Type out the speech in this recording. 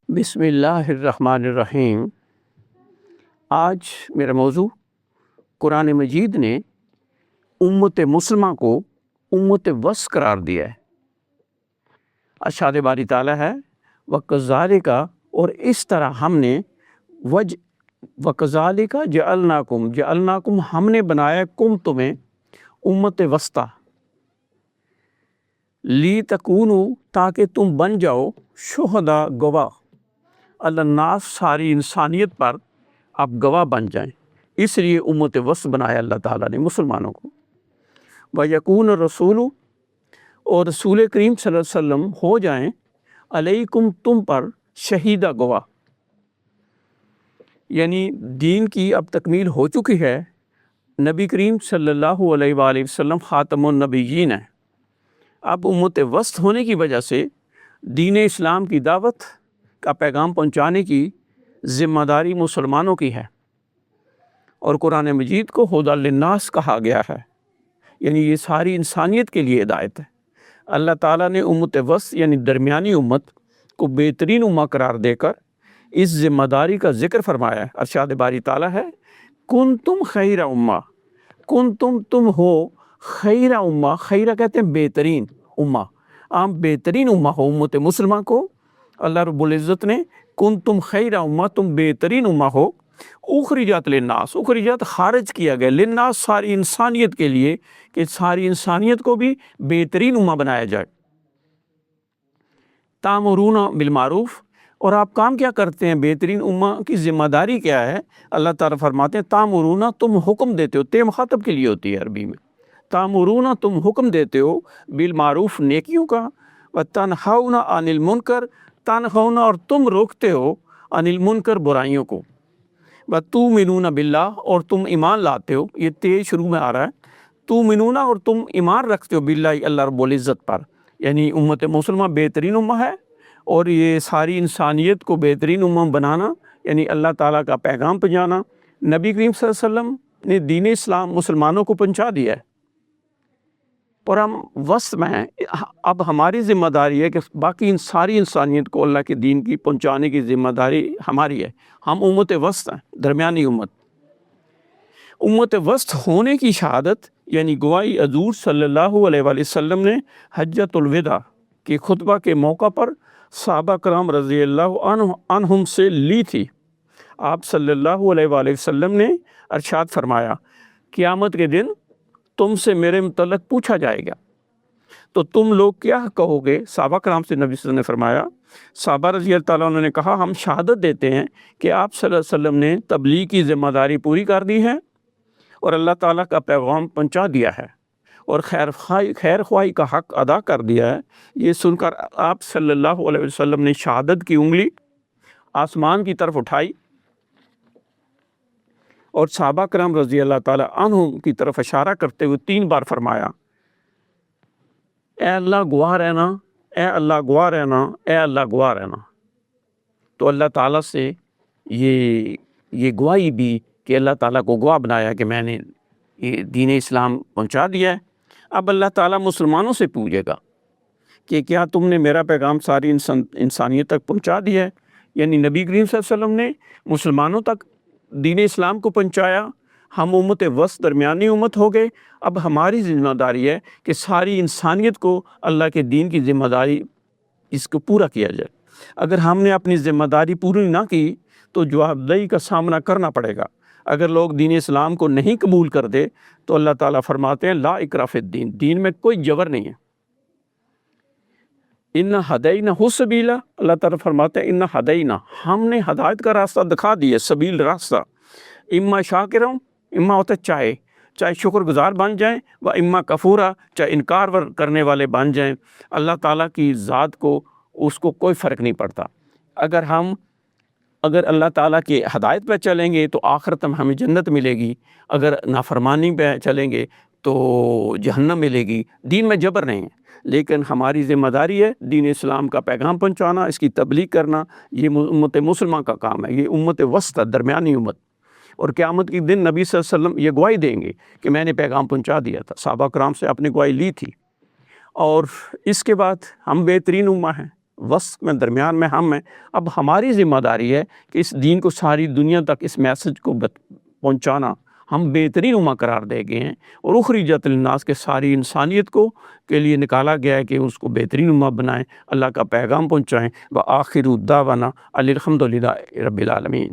بسم اللہ الرحمن الرحیم۔ آج میرا موضوع قرآن مجید نے امت مسلمہ کو امت وسط قرار دیا ہے۔ ارشاد باری تعالیٰ ہے وَكَذَلِكَ، اور اس طرح ہم نے وَكَذَلِكَ جَعَلْنَاكُمْ ہم نے بنایا کم تمہیں امت وسطی لِتَكُونُوا تاکہ تم بن جاؤ شہداء گواہ علی الناس ساری انسانیت پر آپ گواہ بن جائیں، اس لیے امت وسط بنایا اللہ تعالیٰ نے مسلمانوں کو۔ وَيَكُونَ الرَّسُولُ، اور رسول کریم صلی اللہ علیہ وسلم ہو جائیں علیکم تم پر شہیدہ گواہ، یعنی دین کی اب تکمیل ہو چکی ہے۔ نبی کریم صلی اللہ علیہ وآلہ وسلم خاتم النبیین ہیں۔ اب امت وسط ہونے کی وجہ سے دین اسلام کی دعوت کا پیغام پہنچانے کی ذمہ داری مسلمانوں کی ہے، اور قرآن مجید کو ہدی للناس کہا گیا ہے، یعنی یہ ساری انسانیت کے لیے ہدایت ہے۔ اللہ تعالیٰ نے امت وسط یعنی درمیانی امت کو بہترین امت قرار دے کر اس ذمہ داری کا ذکر فرمایا ہے۔ ارشاد باری تعالیٰ ہے کنتم خیر امہ، کنتم تم ہو خیر امہ، خیرہ کہتے ہیں بہترین امہ، آپ بہترین امہ ہو۔ امت مسلمہ کو اللہ رب العزت نے کنتم خیر امہ، تم بہترین امہ ہو، اخرجت للناس، اخرجت خارج کیا گیا، للناس ساری انسانیت کے لیے، کہ ساری انسانیت کو بھی بہترین امہ بنایا جائے۔ تامرون بالمعروف، اور آپ کام کیا کرتے ہیں؟ بہترین امہ کی ذمہ داری کیا ہے؟ اللہ تعالیٰ فرماتے ہیں تامرون، تم حکم دیتے ہو، تے مخاطب کے لیے ہوتی ہے عربی میں۔ تامرون، تم حکم دیتے ہو، بالمعروف نیکیوں کا، وتنہون عن المنکر، تنہون اور تم روکتے ہو، عن المنکر برائیوں کو، وتؤمنون باللہ، اور تم ایمان لاتے ہو، یہ تے شروع میں آ رہا ہے، تؤمنون اور تم ایمان رکھتے ہو باللہ اللہ رب العزت پر، یعنی امت مسلمہ بہترین امہ ہے، اور یہ ساری انسانیت کو بہترین امم بنانا یعنی اللہ تعالیٰ کا پیغام پہنچانا۔ نبی کریم صلی اللہ علیہ وسلم نے دین اسلام مسلمانوں کو پہنچا دیا ہے، اور ہم وسط میں ہیں۔ اب ہماری ذمہ داری ہے کہ باقی ساری انسانیت کو اللہ کے دین کی پہنچانے کی ذمہ داری ہماری ہے۔ ہم امت وسط ہیں، درمیانی امت۔ امت وسط ہونے کی شہادت یعنی گواہی حضور صلی اللہ علیہ وآلہ وسلم نے حجۃ الوداع کے خطبہ کے موقع پر صحابہ کرام رضی اللہ عنہم سے لی تھی۔ آپ صلی اللہ علیہ وآلہ وسلم نے ارشاد فرمایا قیامت کے دن تم سے میرے متعلق پوچھا جائے گا تو تم لوگ کیا کہو گے؟ صحابہ کرام سے نبی صلی اللہ علیہ وسلم نے فرمایا، صحابہ رضی اللہ تعالیٰ عنہ نے کہا ہم شہادت دیتے ہیں کہ آپ صلی اللہ علیہ وسلم نے تبلیغ کی ذمہ داری پوری کر دی ہے اور اللہ تعالیٰ کا پیغام پہنچا دیا ہے اور خیر خواہی کا حق ادا کر دیا ہے۔ یہ سن کر آپ صلی اللہ علیہ وسلم نے شہادت کی انگلی آسمان کی طرف اٹھائی اور صحابہ کرام رضی اللہ تعالیٰ عنہم کی طرف اشارہ کرتے ہوئے 3 بار فرمایا اے اللہ گواہ رہنا، اے اللہ گواہ رہنا، اے اللہ گواہ رہنا۔ تو اللہ تعالیٰ سے یہ گواہی بھی کہ اللہ تعالیٰ کو گواہ بنایا کہ میں نے یہ دین اسلام پہنچا دیا ہے۔ اب اللہ تعالیٰ مسلمانوں سے پوچھے گا کہ کیا تم نے میرا پیغام ساری انسانیت تک پہنچا دیا ہے؟ یعنی نبی کریم صلی اللہ علیہ وسلم نے مسلمانوں تک دین اسلام کو پہنچایا، ہم امت وسط درمیانی امت ہو گئے۔ اب ہماری ذمہ داری ہے کہ ساری انسانیت کو اللہ کے دین کی ذمہ داری اس کو پورا کیا جائے۔ اگر ہم نے اپنی ذمہ داری پوری نہ کی تو جواب دہی کا سامنا کرنا پڑے گا۔ اگر لوگ دین اسلام کو نہیں قبول کر دے تو اللہ تعالیٰ فرماتے ہیں لا اکراہ فی الدین، دین میں کوئی جبر نہیں ہے۔ انا ہدینہ السبیل، اللہ تعالیٰ فرماتے ہیں انا ہدینہ، ہم نے ہدایت کا راستہ دکھا دیا، سبیل راستہ، اما شاکرا، اما ہوتا ہے چاہے شکر گزار بن جائیں، و اما کفورا، چاہے انکار کرنے والے بن جائیں۔ اللہ تعالیٰ کی ذات کو اس کو کوئی فرق نہیں پڑتا۔ اگر اللہ تعالیٰ کی ہدایت پہ چلیں گے تو آخرت میں ہمیں جنت ملے گی، اگر نافرمانی پہ چلیں گے تو جہنم ملے گی۔ دین میں جبر نہیں ہے، لیکن ہماری ذمہ داری ہے دین اسلام کا پیغام پہنچانا، اس کی تبلیغ کرنا، یہ امت مسلمہ کا کام ہے، یہ امت وسط درمیانی امت۔ اور قیامت کے دن نبی صلی اللہ علیہ وسلم یہ گواہی دیں گے کہ میں نے پیغام پہنچا دیا تھا، صحابہ کرام سے اپنی گواہی لی تھی۔ اور اس کے بعد ہم بہترین امہ ہیں، وسط میں درمیان میں ہم ہیں. اب ہماری ذمہ داری ہے کہ اس دین کو ساری دنیا تک اس میسج کو پہنچانا. ہم بہترین امہ قرار دے گئے ہیں اور اخرجت للناس کے ساری انسانیت کو کے لیے نکالا گیا ہے کہ اس کو بہترین امہ بنائیں, اللہ کا پیغام پہنچائیں. وآخر دعوانا الحمدللہ رب العالمین.